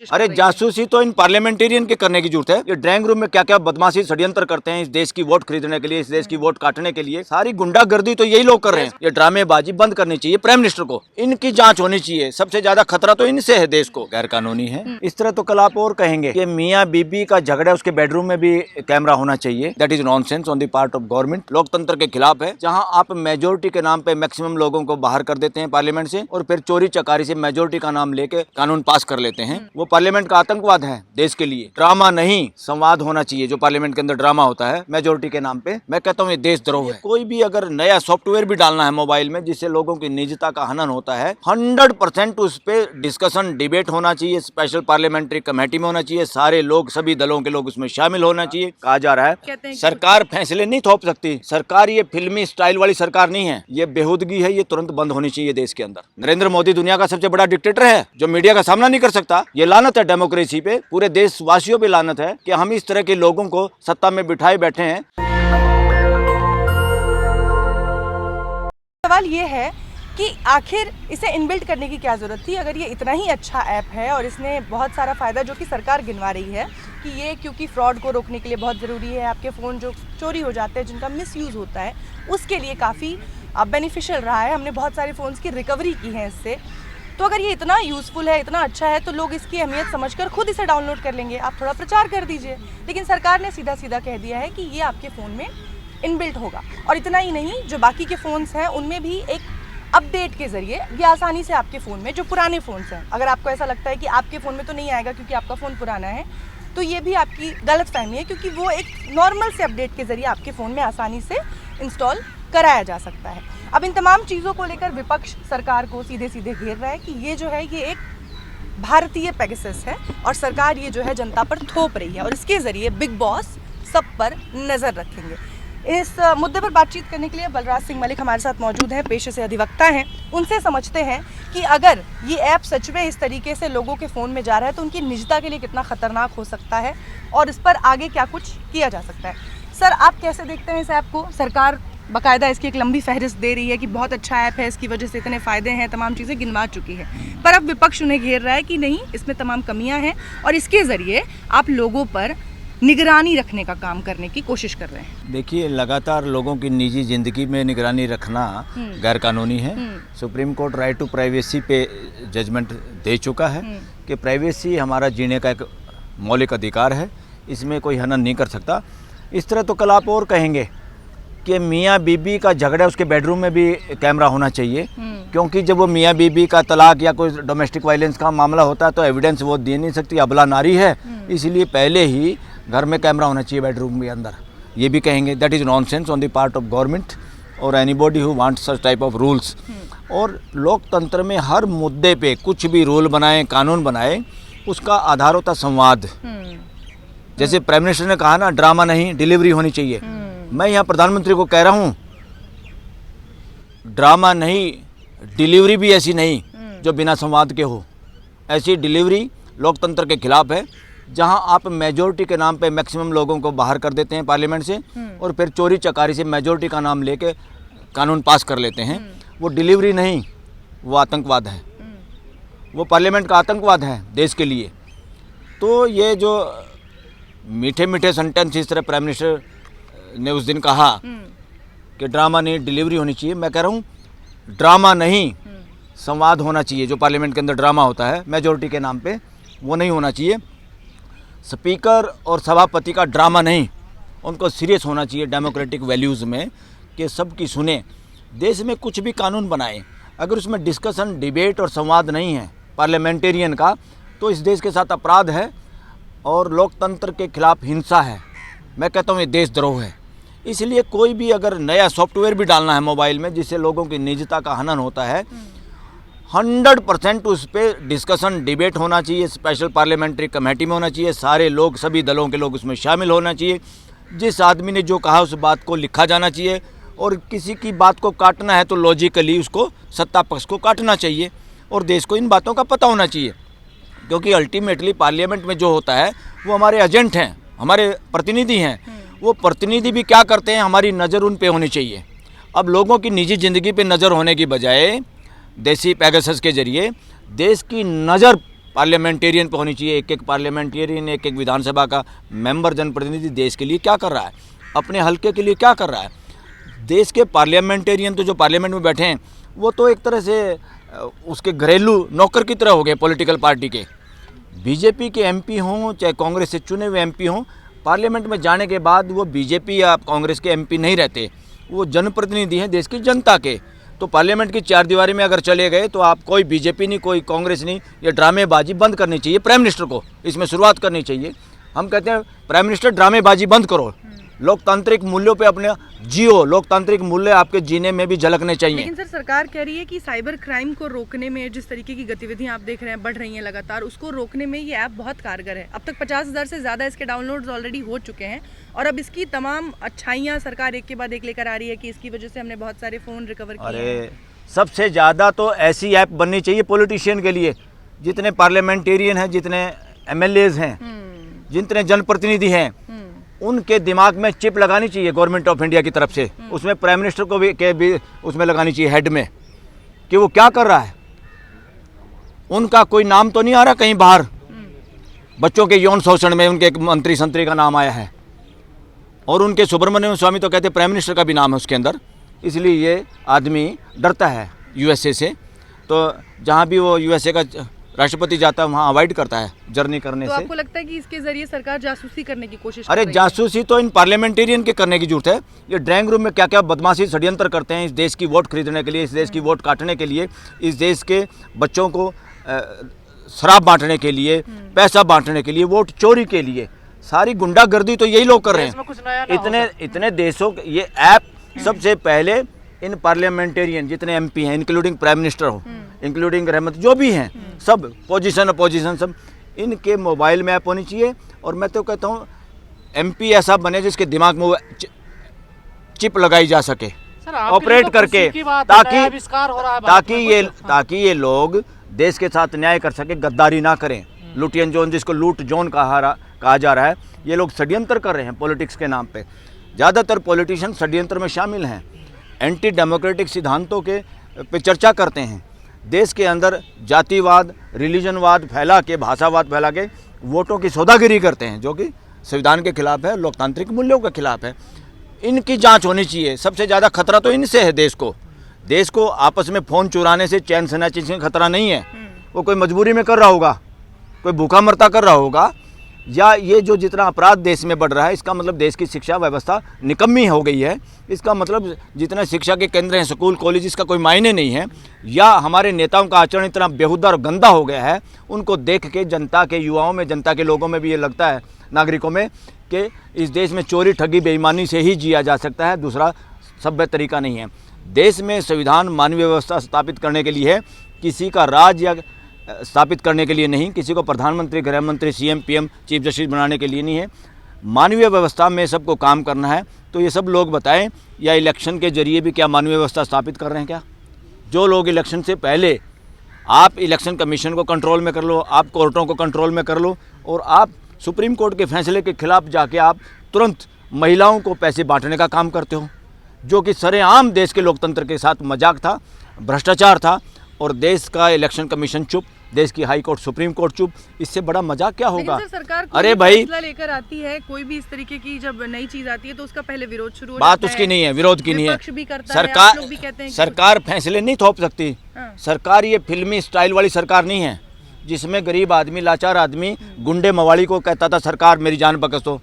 अरे जासूसी तो इन पार्लियामेंटेरियन के करने की जरूरत है। ये ड्राइंग रूम में क्या क्या बदमाशी षड्यंत्र करते हैं इस देश की वोट खरीदने के लिए, इस देश की वोट काटने के लिए, सारी गुंडागर्दी तो यही लोग कर रहे हैं। ये ड्रामेबाजी बंद करनी चाहिए प्राइम मिनिस्टर को, इनकी जांच होनी चाहिए। सबसे ज्यादा खतरा तो इनसे है देश को, गैर कानूनी है। इस तरह तो कल आप और कहेंगे कि मियाँ बीबी का झगड़ा, उसके बेडरूम में भी कैमरा होना चाहिए। That is nonsense on the part of government. लोकतंत्र के खिलाफ है। जहाँ आप मेजोरिटी के नाम पे मैक्सिमम लोगों को बाहर कर देते हैं पार्लियामेंट से, और फिर चोरी चकारी से मेजोरिटी का नाम लेके कानून पास कर लेते हैं। वो पार्लियामेंट का आतंकवाद है देश के लिए। ड्रामा नहीं, संवाद होना चाहिए। जो पार्लियामेंट के अंदर ड्रामा होता है मेजोरिटी के नाम पे, मैं कहता हूँ ये देशद्रोह है। कोई भी अगर नया सॉफ्टवेयर भी डालना है मोबाइल में जिससे लोगों की निजता का हनन होता है, 100% उस पे डिस्कशन डिबेट होना चाहिए। स्पेशल पार्लियामेंट्री कमेटी में होना चाहिए। सारे लोग, सभी दलों के लोग उसमें शामिल होना चाहिए। कहा जा रहा है सरकार फैसले नहीं थोप सकती। सरकार ये फिल्मी स्टाइल वाली सरकार नहीं है। ये बेहूदगी है, ये तुरंत बंद होनी चाहिए देश के अंदर। नरेंद्र मोदी दुनिया का सबसे बड़ा डिक्टेटर है जो मीडिया का सामना नहीं कर सकता। ये लानत है डेमोक्रेसी पे, पूरे देशवासियों पे लानत है कि हम इस तरह के लोगों को सत्ता में बिठाए बैठे हैं। सवाल ये है कि आखिर इसे इनबिल्ट करने की क्या ज़रूरत थी, अगर ये इतना ही अच्छा ऐप है और इसने बहुत सारा फ़ायदा जो कि सरकार गिनवा रही है कि ये क्योंकि फ्रॉड को रोकने के लिए बहुत ज़रूरी है, आपके फ़ोन जो चोरी हो जाते हैं, जिनका मिसयूज़ होता है, उसके लिए काफ़ी बेनिफिशियल रहा है। हमने बहुत सारे फ़ोन्स की रिकवरी की है इससे। तो अगर ये इतना यूज़फुल है, इतना अच्छा है, तो लोग इसकी अहमियत समझकर खुद इसे डाउनलोड कर लेंगे। आप थोड़ा प्रचार कर दीजिए। लेकिन सरकार ने सीधा सीधा कह दिया है कि ये आपके फ़ोन में इनबिल्ट होगा। और इतना ही नहीं, जो बाकी के फ़ोन्स हैं उनमें भी एक अपडेट के ज़रिए ये आसानी से आपके फ़ोन में, जो पुराने फ़ोन्स हैं, अगर आपको ऐसा लगता है कि आपके फ़ोन में तो नहीं आएगा क्योंकि आपका फ़ोन पुराना है, तो ये भी आपकी गलतफहमी है, क्योंकि वो एक नॉर्मल से अपडेट के ज़रिए आपके फ़ोन में आसानी से इंस्टॉल कराया जा सकता है। अब इन तमाम चीज़ों को लेकर विपक्ष सरकार को सीधे सीधे घेर रहा है कि ये जो है ये एक भारतीय पेगासस है और सरकार ये जो है जनता पर थोप रही है और इसके ज़रिए बिग बॉस सब पर नज़र रखेंगे। इस मुद्दे पर बातचीत करने के लिए बलराज सिंह मलिक हमारे साथ मौजूद हैं, पेशे से अधिवक्ता हैं। उनसे समझते हैं कि अगर ये ऐप सच में इस तरीके से लोगों के फ़ोन में जा रहा है तो उनकी निजता के लिए कितना ख़तरनाक हो सकता है और इस पर आगे क्या कुछ किया जा सकता है। सर, आप कैसे देखते हैं इस ऐप को? सरकार बाकायदा इसकी एक लंबी फहरिस्त दे रही है कि बहुत अच्छा ऐप है, इसकी वजह से इतने फ़ायदे हैं, तमाम चीज़ें गिनवा चुकी है, पर अब विपक्ष उन्हें घेर रहा है कि नहीं, इसमें तमाम कमियां हैं और इसके ज़रिए आप लोगों पर निगरानी रखने का काम करने की कोशिश कर रहे हैं। देखिए, लगातार लोगों की निजी जिंदगी में निगरानी रखना गैर कानूनी है। Supreme court right to privacy पे जजमेंट दे चुका है कि प्राइवेसी हमारा जीने का एक मौलिक अधिकार है, इसमें कोई हनन नहीं कर सकता। इस तरह तो कल आप और कहेंगे कि मियाँ बीबी का झगड़ा, उसके बेडरूम में भी कैमरा होना चाहिए, क्योंकि जब वो मियाँ बीबी का तलाक या कोई डोमेस्टिक वायलेंस का मामला होता है तो एविडेंस वो दे नहीं सकती, अबला नारी है, इसलिए पहले ही घर में कैमरा होना चाहिए बेडरूम के अंदर। ये भी कहेंगे। That is nonsense on the part of government और anybody who wants such type of rules. और लोकतंत्र में हर मुद्दे पे कुछ भी रूल बनाए, कानून बनाए, उसका आधार होता संवाद। जैसे प्राइम मिनिस्टर ने कहा ना, ड्रामा नहीं, डिलीवरी होनी चाहिए। मैं यहाँ प्रधानमंत्री को कह रहा हूँ, ड्रामा नहीं, डिलीवरी भी ऐसी नहीं जो बिना संवाद के हो। ऐसी डिलीवरी लोकतंत्र के खिलाफ है। जहाँ आप मेजोरिटी के नाम पे मैक्सिमम लोगों को बाहर कर देते हैं पार्लियामेंट से, और फिर चोरी चकारी से मेजोरिटी का नाम लेके कानून पास कर लेते हैं, वो डिलीवरी नहीं, वो आतंकवाद है। वो पार्लियामेंट का आतंकवाद है देश के लिए। तो ये जो मीठे मीठे सेंटेंस इस तरह प्राइम मिनिस्टर ने उस दिन कहा कि ड्रामा नहीं, डिलीवरी होनी चाहिए, मैं कह रहा हूँ ड्रामा नहीं, संवाद होना चाहिए। जो पार्लियामेंट के अंदर ड्रामा होता है मेजोरिटी के नाम पे, वो नहीं होना चाहिए। स्पीकर और सभापति का ड्रामा नहीं, उनको सीरियस होना चाहिए डेमोक्रेटिक वैल्यूज़ में कि सबकी सुने। देश में कुछ भी कानून बनाए, अगर उसमें डिस्कशन, डिबेट और संवाद नहीं है पार्लियामेंटेरियन का, तो इस देश के साथ अपराध है और लोकतंत्र के खिलाफ हिंसा है। मैं कहता हूँ ये देशद्रोह है। इसलिए कोई भी अगर नया सॉफ्टवेयर भी डालना है मोबाइल में जिससे लोगों की निजता का हनन होता है, 100% उस पर डिस्कशन डिबेट होना चाहिए। स्पेशल पार्लियामेंट्री कमेटी में होना चाहिए। सारे लोग, सभी दलों के लोग उसमें शामिल होना चाहिए। जिस आदमी ने जो कहा उस बात को लिखा जाना चाहिए, और किसी की बात को काटना है तो लॉजिकली उसको, सत्ता पक्ष को काटना चाहिए, और देश को इन बातों का पता होना चाहिए। क्योंकि अल्टीमेटली पार्लियामेंट में जो होता है वो हमारे एजेंट हैं, हमारे प्रतिनिधि हैं। वो प्रतिनिधि भी क्या करते हैं, हमारी नज़र उन पे होनी चाहिए। अब लोगों की निजी ज़िंदगी पे नज़र होने की बजाय देसी पेगासस के जरिए देश की नज़र पार्लियामेंटेरियन पे होनी चाहिए। एक एक पार्लियामेंटेरियन, एक एक विधानसभा का मेंबर, जनप्रतिनिधि देश के लिए क्या कर रहा है, अपने हल्के के लिए क्या कर रहा है। देश के पार्लियामेंटेरियन तो जो पार्लियामेंट में बैठे हैं वो तो एक तरह से उसके घरेलू नौकर की तरह हो गए पॉलिटिकल पार्टी के। बीजेपी के एमपी हों चाहे कांग्रेस से चुने हुए एमपी हों, पार्लियामेंट में जाने के बाद वो बीजेपी या कांग्रेस के एमपी नहीं रहते, वो जनप्रतिनिधि हैं देश की जनता के। तो पार्लियामेंट की चार दीवारी में अगर चले गए तो आप कोई बीजेपी नहीं, कोई कांग्रेस नहीं, ये ड्रामेबाजी बंद करनी चाहिए। प्राइम मिनिस्टर को इसमें शुरुआत करनी चाहिए। हम कहते हैं प्राइम मिनिस्टर ड्रामेबाजी बंद करो, लोकतांत्रिक मूल्यों पे अपने जियो, लोकतांत्रिक मूल्य आपके जीने में भी झलकने चाहिए। लेकिन सर सरकार कह रही है कि साइबर क्राइम को रोकने में जिस तरीके की गतिविधियां आप देख रहे हैं बढ़ रही हैं लगातार, उसको रोकने में ये ऐप बहुत कारगर है। अब तक 50,000 से ज़्यादा इसके डाउनलोड्स ऑलरेडी हो चुके हैं और अब इसकी तमाम अच्छाइयाँ सरकार एक के बाद एक लेकर आ रही है कि इसकी वजह से हमने बहुत सारे फ़ोन रिकवर किए हैं। अरे सबसे ज़्यादा तो ऐसी ऐप बननी चाहिए पॉलिटिशियन के लिए, जितने पार्लियामेंटेरियन हैं, जितने एमएलएज हैं, जितने जनप्रतिनिधि हैं, उनके दिमाग में चिप लगानी चाहिए गवर्नमेंट ऑफ इंडिया की तरफ से। उसमें प्राइम मिनिस्टर को भी उसमें लगानी चाहिए हेड में, कि वो क्या कर रहा है। उनका कोई नाम तो नहीं आ रहा कहीं बाहर, बच्चों के यौन शोषण में उनके एक मंत्री संतरी का नाम आया है, और उनके सुब्रमण्यम स्वामी तो कहते प्राइम मिनिस्टर का भी नाम है उसके अंदर। इसलिए ये आदमी डरता है यूएसए से, तो जहाँ भी वो यूएसए का राष्ट्रपति जाता है वहाँ अवॉइड करता है जर्नी करने तो से। आपको लगता है कि इसके जरिए सरकार जासूसी करने की कोशिश कर अरे रही है? जासूसी तो इन पार्लियामेंटेरियन के करने की जरूरत है। ये ड्राइंग रूम में क्या क्या बदमाशी षड्यंत्र करते हैं इस देश की वोट खरीदने के लिए, इस देश की वोट काटने के लिए, इस देश के बच्चों को शराब बांटने के लिए, पैसा बांटने के लिए, वोट चोरी के लिए, सारी गुंडागर्दी तो यही लोग कर रहे हैं। इतने देशों के ये ऐप सबसे पहले इन पार्लियामेंटेरियन जितने एमपी हैं, इंक्लूडिंग प्राइम मिनिस्टर हो, इंक्लूडिंग रहमत, जो भी हैं, सब पोजीशन अपोजिशन सब इनके मोबाइल में ऐप होनी चाहिए। और मैं तो कहता हूँ एमपी ऐसा बने जिसके दिमाग में वो चिप लगाई जा सके ऑपरेट करके, ताकि ये लोग देश के साथ न्याय कर सके, गद्दारी ना करें। लुटियन जोन, जिसको लूट जोन कहा जा रहा है, ये लोग षड्यंत्र कर रहे हैं पॉलिटिक्स के नाम पे। ज़्यादातर पॉलिटिशियन षड्यंत्र में शामिल हैं, एंटी डेमोक्रेटिक सिद्धांतों के पे चर्चा करते हैं, देश के अंदर जातिवाद, रिलीजनवाद फैला के, भाषावाद फैला के वोटों की सौदागिरी करते हैं, जो कि संविधान के खिलाफ है, लोकतांत्रिक मूल्यों के खिलाफ है। इनकी जांच होनी चाहिए। सबसे ज़्यादा खतरा तो इनसे है देश को आपस में फ़ोन चुराने से, चैन स्नैचिंग से खतरा नहीं है। वो कोई मजबूरी में कर रहा होगा, कोई भूखा मरता कर रहा होगा, या ये जो जितना अपराध देश में बढ़ रहा है, इसका मतलब देश की शिक्षा व्यवस्था निकम्मी हो गई है। इसका मतलब जितने शिक्षा के केंद्र हैं, स्कूल कॉलेज, इसका कोई मायने नहीं है। या हमारे नेताओं का आचरण इतना बेहुदा और गंदा हो गया है, उनको देख के जनता के युवाओं में, जनता के लोगों में भी ये लगता है, नागरिकों में, कि इस देश में चोरी ठगी बेईमानी से ही जिया जा सकता है, दूसरा सभ्य तरीका नहीं है। देश में संविधान मानवीय व्यवस्था स्थापित करने के लिए है, किसी का राज या स्थापित करने के लिए नहीं, किसी को प्रधानमंत्री, गृह मंत्री, सीएम, पीएम, चीफ जस्टिस बनाने के लिए नहीं है। मानवीय व्यवस्था में सबको काम करना है। तो ये सब लोग बताएं, या इलेक्शन के जरिए भी क्या मानवीय व्यवस्था स्थापित कर रहे हैं क्या? जो लोग इलेक्शन से पहले, आप इलेक्शन कमीशन को कंट्रोल में कर लो, आप कोर्टों को कंट्रोल में कर लो, और आप सुप्रीम कोर्ट के फैसले के खिलाफ जाके आप तुरंत महिलाओं को पैसे बांटने का काम करते हो, जो कि सरेआम देश के लोकतंत्र के साथ मजाक था, भ्रष्टाचार था। और देश का इलेक्शन कमीशन चुप, देश की हाई कोर्ट, सुप्रीम कोर्ट चुप। इससे बड़ा मजाक क्या होगा? सरकार अरे भाई, फैसला लेकर आती है, कोई भी इस तरीके की जब नई चीज आती है तो उसका पहले विरोध शुरू हो बात जाता उसकी है, नहीं है, विरोध की नहीं है। विपक्ष भी करता है, आप लोग भी कहते हैं कि सरकार फैसले नहीं थोप सकती। हाँ। सरकार ये फिल्मी स्टाइल वाली सरकार नहीं है, जिसमें गरीब आदमी, लाचार आदमी गुंडे मवाली को कहता था सरकार मेरी जान बख्श दो।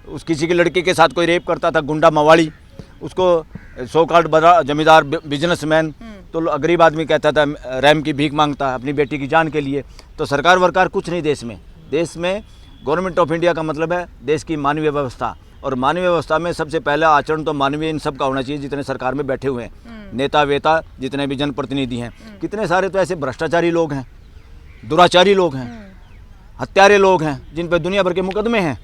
उस किसी की लड़की के साथ कोई रेप करता था, गुंडा मवाली, उसको सो कॉल्ड बड़ा जमींदार बिजनेसमैन, तो गरीब आदमी कहता था रैम की भीख मांगता अपनी बेटी की जान के लिए। तो सरकार वरकार कुछ नहीं देश में। देश में गवर्नमेंट ऑफ इंडिया का मतलब है देश की मानवीय व्यवस्था, और मानवीय व्यवस्था में सबसे पहला आचरण तो मानवीय इन सब का होना चाहिए, जितने सरकार में बैठे हुए हैं, नेता वेता, जितने भी जनप्रतिनिधि हैं। कितने सारे तो ऐसे भ्रष्टाचारी लोग हैं, दुराचारी लोग हैं, हत्यारे लोग हैं, जिन पर दुनिया भर के मुकदमे हैं।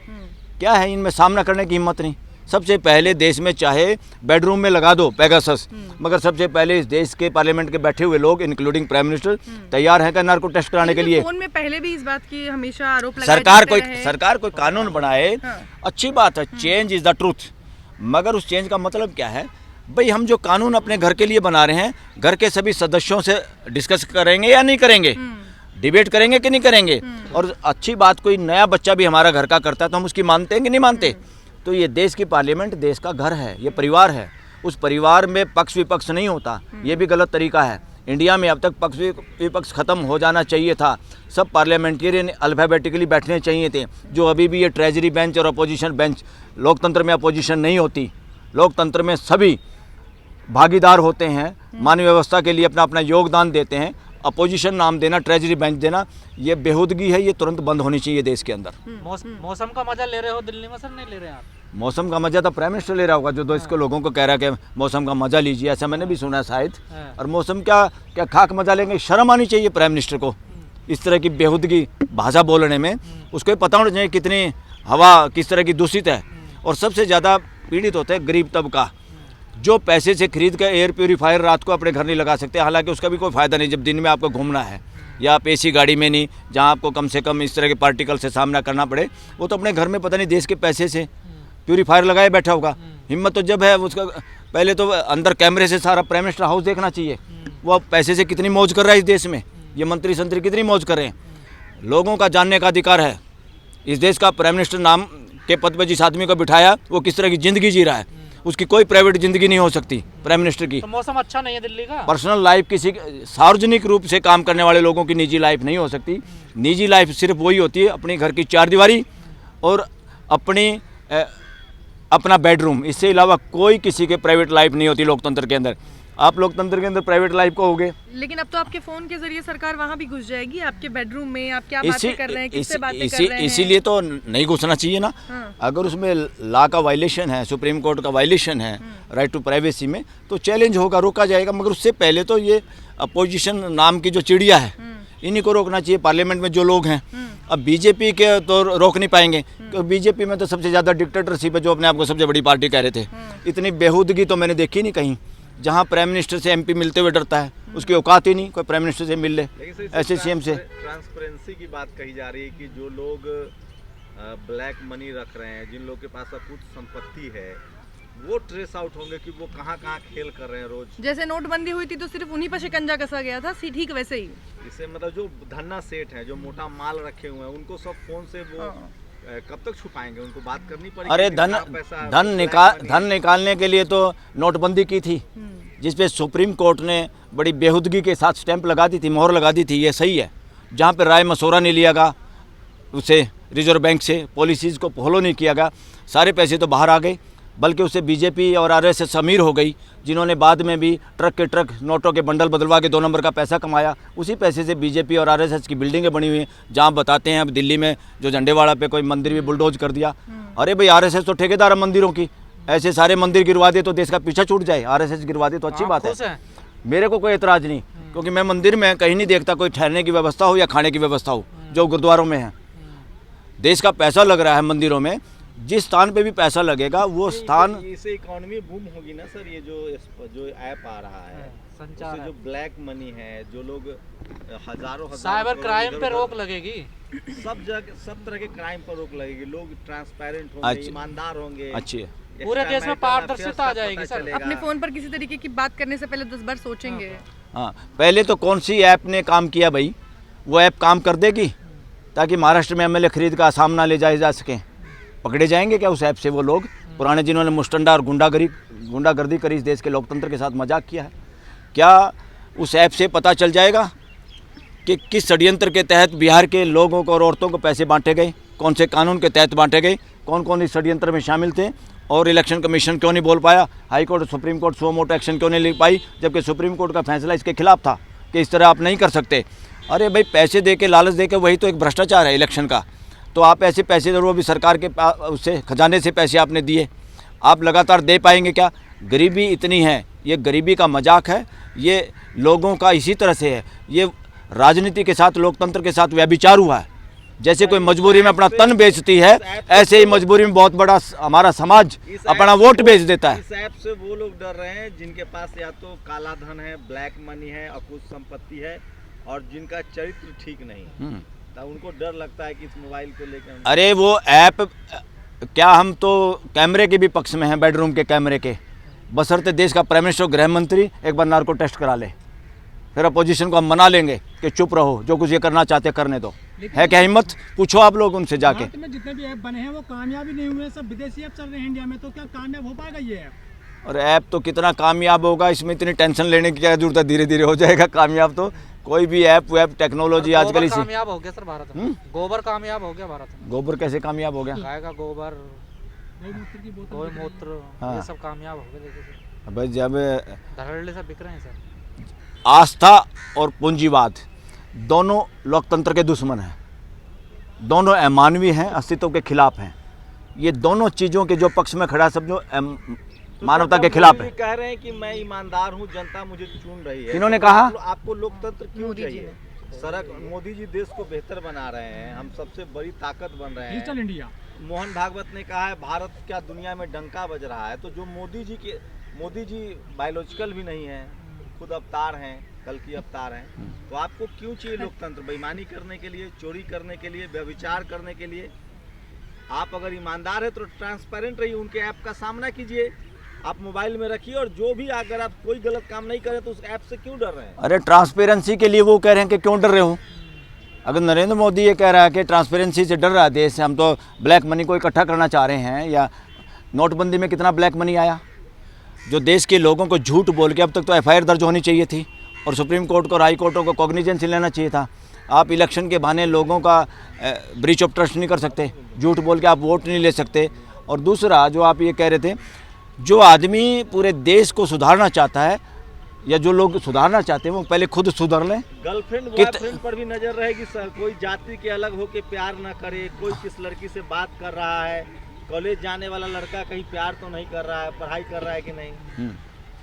क्या है, इनमें सामना करने की हिम्मत नहीं। सबसे पहले देश में चाहे बेडरूम में लगा दो पेगासस, मगर सबसे पहले इस देश के पार्लियामेंट के बैठे हुए लोग, इंक्लूडिंग प्राइम मिनिस्टर, तैयार हैं क्या नार्को टेस्ट कराने के लिए? फोन में पहले भी इस बात की हमेशा आरोप लगाए सरकार कोई कानून बनाए, अच्छी बात है, चेंज इज द ट्रूथ, मगर उस चेंज का मतलब क्या है? भाई हम जो कानून अपने घर के लिए बना रहे हैं, घर के सभी सदस्यों से डिस्कस करेंगे या नहीं करेंगे? डिबेट करेंगे कि नहीं करेंगे। और अच्छी बात कोई नया बच्चा भी हमारा घर का करता है तो हम उसकी मानते हैं कि नहीं मानते। तो ये देश की पार्लियामेंट देश का घर है, ये परिवार है। उस परिवार में पक्ष विपक्ष नहीं होता, ये भी गलत तरीका है। इंडिया में अब तक पक्ष विपक्ष खत्म हो जाना चाहिए था। सब पार्लियामेंटेरियन अल्फ़ाबेटिकली बैठने चाहिए थे। जो अभी भी ये ट्रेजरी बेंच और अपोजिशन बेंच, लोकतंत्र में अपोजिशन नहीं होती, लोकतंत्र में सभी भागीदार होते हैं, मानवीय व्यवस्था के लिए अपना अपना योगदान देते हैं। अपोजिशन नाम देना, ट्रेजरी बेंच देना, ये बेहूदगी है, ये तुरंत बंद होनी चाहिए देश के अंदर। मौसम का मजा ले रहे हो दिल्ली में सर, नहीं ले रहे हैं आप? मौसम का मजा तो प्राइम मिनिस्टर ले रहा होगा, जो इसको लोगों को कह रहा है कि मौसम का मजा लीजिए, ऐसा मैंने भी सुना शायद। और मौसम क्या खाक मजा लेंगे? शर्म आनी चाहिए प्राइम मिनिस्टर को इस तरह की बेहूदगी भाषा बोलने में। उसको ये पता होना चाहिए कितनी हवा किस तरह की दूषित है। और सबसे ज़्यादा पीड़ित होते हैं गरीब तबका, जो पैसे से खरीद कर एयर प्योरीफायर रात को अपने घर नहीं लगा सकते। हालांकि उसका भी कोई फ़ायदा नहीं जब दिन में आपको घूमना है, या आप एसी गाड़ी में नहीं, जहां आपको कम से कम इस तरह के पार्टिकल से सामना करना पड़े। वो तो अपने घर में पता नहीं देश के पैसे से प्योरीफायर लगाए बैठा होगा। हिम्मत तो जब है उसका, पहले तो अंदर कैमरे से सारा प्राइम मिनिस्टर हाउस देखना चाहिए। वो पैसे से कितनी मौज कर रहा है इस देश में, ये मंत्री संतरी कितनी मौज कर रहे हैं। लोगों का जानने का अधिकार है। इस देश का प्राइम मिनिस्टर नाम के पद पर जिस आदमी को बिठाया वो किस तरह की ज़िंदगी जी रहा है, उसकी कोई प्राइवेट ज़िंदगी नहीं हो सकती प्राइम मिनिस्टर की। तो मौसम अच्छा नहीं है दिल्ली का? पर्सनल लाइफ किसी सार्वजनिक रूप से काम करने वाले लोगों की निजी लाइफ नहीं हो सकती। निजी लाइफ सिर्फ वही होती है अपनी घर की चारदीवारी और अपना बेडरूम, इससे अलावा कोई किसी के प्राइवेट लाइफ नहीं होती लोकतंत्र के अंदर। आप लोकतंत्र के अंदर प्राइवेट लाइफ को होगे, लेकिन अब तो आपके फोन के जरिए सरकार वहां भी घुस जाएगी, आपके बेडरूम में आप क्या बातें कर रहे हैं, किससे बातें कर रहे हैं। इसीलिए तो नहीं घुसना चाहिए ना। हाँ। अगर उसमें लॉ का वायलेशन है, सुप्रीम कोर्ट का वायलेशन है राइट टू प्राइवेसी में, तो चैलेंज होगा, रोका जाएगा। मगर उससे पहले तो ये अपोजिशन नाम की जो चिड़िया है, इन्हीं को रोकना चाहिए। पार्लियामेंट में जो लोग हैं, अब बीजेपी के तो रोक नहीं पाएंगे, क्योंकि बीजेपी में तो सबसे ज़्यादा डिक्टेटरशिप है, जो अपने आप को सबसे बड़ी पार्टी कह रहे थे। इतनी बेहूदगी तो मैंने देखी नहीं कहीं, जहाँ प्राइम मिनिस्टर से एमपी मिलते हुए डरता है, उसकी औकात ही नहीं कोई प्राइम मिनिस्टर से मिल ले, ऐसे सीएम से। ट्रांसपेरेंसी की बात कही जा रही है कि जो लोग ब्लैक मनी रख रहे हैं, जिन लोगों के पास कुछ संपत्ति है, वो ट्रेस आउट होंगे कि वो कहाँ कहाँ खेल कर रहे हैं रोज। जैसे नोटबंदी हुई थी तो सिर्फ उन्हीं पर शिकंजा कसा गया था, ठीक वैसे ही इससे मतलब जो धन्ना सेठ है, जो मोटा माल रखे हुए हैं, उनको सब फोन से वो कब तक छुपाएंगे? उनको बात करनी पड़ेगी। अरे धन निकालने के लिए तो नोटबंदी की थी, जिसपे सुप्रीम कोर्ट ने बड़ी बेहूदगी के साथ स्टैंप लगा दी थी, मोहर लगा दी थी। ये सही है। जहाँ पे राय मशवरा नहीं लिया गया उसे रिजर्व बैंक से, पॉलिसीज़ को फॉलो नहीं किया गया, सारे पैसे तो बाहर आ गए। बल्कि उससे बीजेपी और आरएसएस अमीर हो गई, जिन्होंने बाद में भी ट्रक के ट्रक नोटों के बंडल बदलवा के 2 नंबर का पैसा कमाया। उसी पैसे से बीजेपी और आरएसएस की बिल्डिंगें बनी हुई हैं, जहाँ बताते हैं अब दिल्ली में जो झंडेवाड़ा पे कोई मंदिर भी बुलडोज कर दिया। अरे भाई, आरएसएस तो ठेकेदार है मंदिरों की, ऐसे सारे मंदिर गिरवा दे तो देश का पीछा छूट जाए। आरएसएस गिरवा दे तो अच्छी बात है, मेरे को कोई एतराज़ नहीं, क्योंकि मैं मंदिर में कहीं नहीं देखता कोई ठहरने की व्यवस्था हो या खाने की व्यवस्था हो जो गुरुद्वारों में है। देश का पैसा लग रहा है मंदिरों में, जिस स्थान पे भी पैसा लगेगा वो स्थान, इससे इकोनॉमी बूम होगी ना सर। ये जो ऐप आ रहा है, संचार जो ब्लैक मनी है, जो लोग हजारों साइबर क्राइम पे रोक लगेगी, सब जगह सब तरह के क्राइम पर रोक लगेगी। लोग ट्रांसपेरेंट होंगे, ईमानदार होंगे, अच्छी है, पूरे देश में पारदर्शिता आ जाएगी सर। अपने फोन पर किसी तरीके की बात करने से पहले 10 बार सोचेंगे। हाँ, पहले तो कौन सी ऐप ने काम किया भाई, वो ऐप काम कर देगी ताकि महाराष्ट्र में एमएलए खरीद का सामना ले जाए जा सकें। पकड़े जाएंगे क्या उस ऐप से वो लोग पुराने जिन्होंने मुस्टंडा और गुंडागर्दी करी, इस देश के लोकतंत्र के साथ मजाक किया है? क्या उस ऐप से पता चल जाएगा कि किस षड्यंत्र के तहत बिहार के लोगों को और औरतों को पैसे बांटे गए, कौन से कानून के तहत बांटे गए, कौन कौन इस षड्यंत्र में शामिल थे? और इलेक्शन कमीशन क्यों नहीं बोल पाया? High court supreme court so मोटो एक्शन क्यों नहीं ले पाई, जबकि सुप्रीम कोर्ट का फैसला इसके खिलाफ था कि इस तरह आप नहीं कर सकते। अरे भाई, पैसे दे के, लालच दे के, वही तो एक भ्रष्टाचार है इलेक्शन का। तो आप ऐसे पैसे दे, वो भी सरकार के उससे खजाने से पैसे आपने दिए, आप लगातार दे पाएंगे क्या? गरीबी इतनी है, ये गरीबी का मजाक है, ये लोगों का इसी तरह से है। ये राजनीति के साथ, लोकतंत्र के साथ व्यभिचार हुआ है। जैसे कोई मजबूरी में अपना तन बेचती है, ऐसे ही मजबूरी में बहुत बड़ा हमारा समाज अपना वोट बेच देता है। इस ऐप से वो लोग डर रहे हैं जिनके पास या तो काला धन है, ब्लैक मनी है, अकुश संपत्ति है, और जिनका चरित्र ठीक नहीं है, तब उनको डर लगता है कि इस मोबाइल को लेकर। अरे वो ऐप, क्या हम तो कैमरे के भी पक्ष में हैं, बेडरूम के कैमरे के, बशर्ते देश का प्राइम मिनिस्टर, गृह मंत्री एक बार नार्को टेस्ट करा ले, फिर अपोजिशन को हम मना लेंगे कि चुप रहो, जो कुछ ये करना चाहते करने दो। है क्या हिम्मत? पूछो आप लोग उनसे जाके। भारत में जितने भी ऐप बने हैं वो कामयाब ही नहीं हुए, सब विदेशी ऐप चल रहे हैं इंडिया में, तो क्या कामयाब हो पाएगा ये ऐप? और ऐप तो कितना कामयाब होगा, इसमें इतनी टेंशन लेने की क्या जरूरत है, धीरे धीरे हो जाएगा कामयाब। तो कोई भी ऐप वेब टेक्नोलॉजी आजकल इसे। कामयाब हो गया सर भारत में, गोबर कामयाब हो गया भारत में। गोबर कैसे कामयाब हो गया? गाय का गोबर, गौमूत्र की बोतल गौमूत्र, हाँ। ये सब कामयाब हो गए। देखिए सर, अब जब धड़ल्ले से बिक रहे हैं सर। आस्था और पूंजीवाद दोनों लोकतंत्र के दुश्मन हैं, दोनों अमानवीय हैं, अस्तित्व के खिलाफ हैं। ये दोनों चीज़ों के जो पक्ष में खड़ा सब जो मानवता के खिलाफ है। कह रहे हैं कि मैं ईमानदार हूँ, जनता मुझे चुन रही है। किन्होंने कहा? आपको लोकतंत्र क्यों चाहिए? सड़क मोदी जी देश को बेहतर बना रहे हैं, हम सबसे बड़ी ताकत बन रहे डिजिटल हैं। इंडिया। मोहन भागवत ने कहा है भारत क्या दुनिया में डंका बज रहा है। तो जो मोदी जी बायोलॉजिकल भी नहीं है, खुद अवतार हैं, कल की अवतार हैं। तो आपको क्यों चाहिए लोकतंत्र? बेईमानी करने के लिए, चोरी करने के लिए, व्यभिचार करने के लिए? आप अगर ईमानदार है तो ट्रांसपेरेंट रहिए, उनके ऐप का सामना कीजिए, आप मोबाइल में रखिए, और जो भी अगर आप कोई गलत काम नहीं करें तो उस ऐप से क्यों डर रहे हैं? अरे ट्रांसपेरेंसी के लिए वो कह रहे हैं कि क्यों डर रहे हो? अगर नरेंद्र मोदी ये कह रहा है कि ट्रांसपेरेंसी से डर रहा है देश, हम तो ब्लैक मनी को इकट्ठा करना चाह रहे हैं, या नोटबंदी में कितना ब्लैक मनी आया जो देश के लोगों को झूठ बोल के, अब तक तो एफआईआर दर्ज होनी चाहिए थी और सुप्रीम कोर्ट को और हाई कोर्टों को कॉग्निजेंस लेना चाहिए था। आप इलेक्शन के बहाने लोगों का ब्रीच ऑफ ट्रस्ट नहीं कर सकते, झूठ बोल के आप वोट नहीं ले सकते। और दूसरा जो आप ये कह रहे थे, जो आदमी पूरे देश को सुधारना चाहता है या जो लोग सुधारना चाहते हैं वो पहले खुद सुधर लें। गर्लफ्रेंड बॉयफ्रेंड पर भी नजर रहेगी सर, कोई जाति के अलग होके प्यार ना करे, कोई किस लड़की से बात कर रहा है, कॉलेज जाने वाला लड़का कहीं प्यार तो नहीं कर रहा है, पढ़ाई कर रहा है कि नहीं,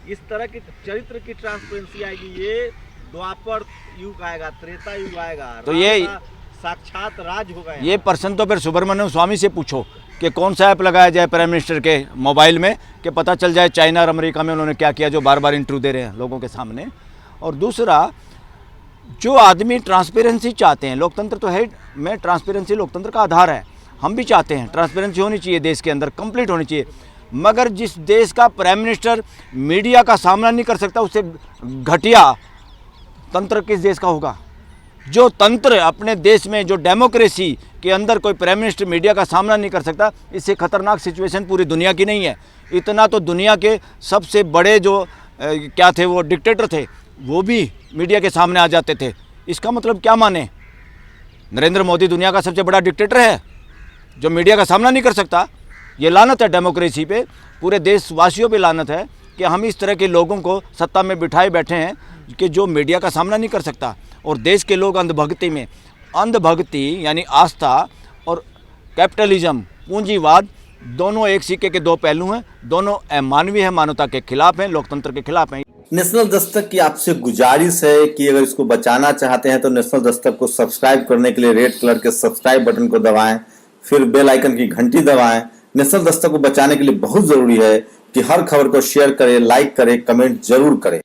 इस तरह की चरित्र की ट्रांसपेरेंसी आएगी। ये द्वापर युग आएगा, त्रेता युग आएगा, तो ये साक्षात राज होगा। ये पर्सन तो फिर सुब्रमण्यम स्वामी से पूछो कि कौन सा ऐप लगाया जाए प्राइम मिनिस्टर के मोबाइल में कि पता चल जाए चाइना और अमेरिका में उन्होंने क्या किया, जो बार बार इंटरव्यू दे रहे हैं लोगों के सामने। और दूसरा, जो आदमी ट्रांसपेरेंसी चाहते हैं, लोकतंत्र तो है में ट्रांसपेरेंसी लोकतंत्र का आधार है, हम भी चाहते हैं ट्रांसपेरेंसी होनी चाहिए देश के अंदर, कंप्लीट होनी चाहिए। मगर जिस देश का प्राइम मिनिस्टर मीडिया का सामना नहीं कर सकता, उससे घटिया तंत्र किस देश का होगा? जो तंत्र अपने देश में, जो डेमोक्रेसी के अंदर कोई प्राइम मिनिस्टर मीडिया का सामना नहीं कर सकता, इससे खतरनाक सिचुएशन पूरी दुनिया की नहीं है। इतना तो दुनिया के सबसे बड़े जो क्या थे वो डिक्टेटर थे, वो भी मीडिया के सामने आ जाते थे। इसका मतलब क्या माने? नरेंद्र मोदी दुनिया का सबसे बड़ा डिक्टेटर है जो मीडिया का सामना नहीं कर सकता। ये लानत है डेमोक्रेसी पे, पूरे देशवासियों पे लानत है कि हम इस तरह के लोगों को सत्ता में बिठाए बैठे हैं कि जो मीडिया का सामना नहीं कर सकता। और देश के लोग अंधभक्ति यानी आस्था और कैपिटलिज्म, पूंजीवाद, दोनों एक सिक्के के दो पहलू हैं, दोनों अमानवीय है, मानवता के खिलाफ हैं, लोकतंत्र के खिलाफ हैं। नेशनल दस्तक की आपसे गुजारिश है कि अगर इसको बचाना चाहते हैं तो नेशनल दस्तक को सब्सक्राइब करने के लिए रेड कलर के सब्सक्राइब बटन को दबाएं, फिर बेल आइकन की घंटी दबाएं। नेशनल दस्तक को बचाने के लिए बहुत जरूरी है कि हर खबर को शेयर करें, लाइक करें, कमेंट जरूर करें।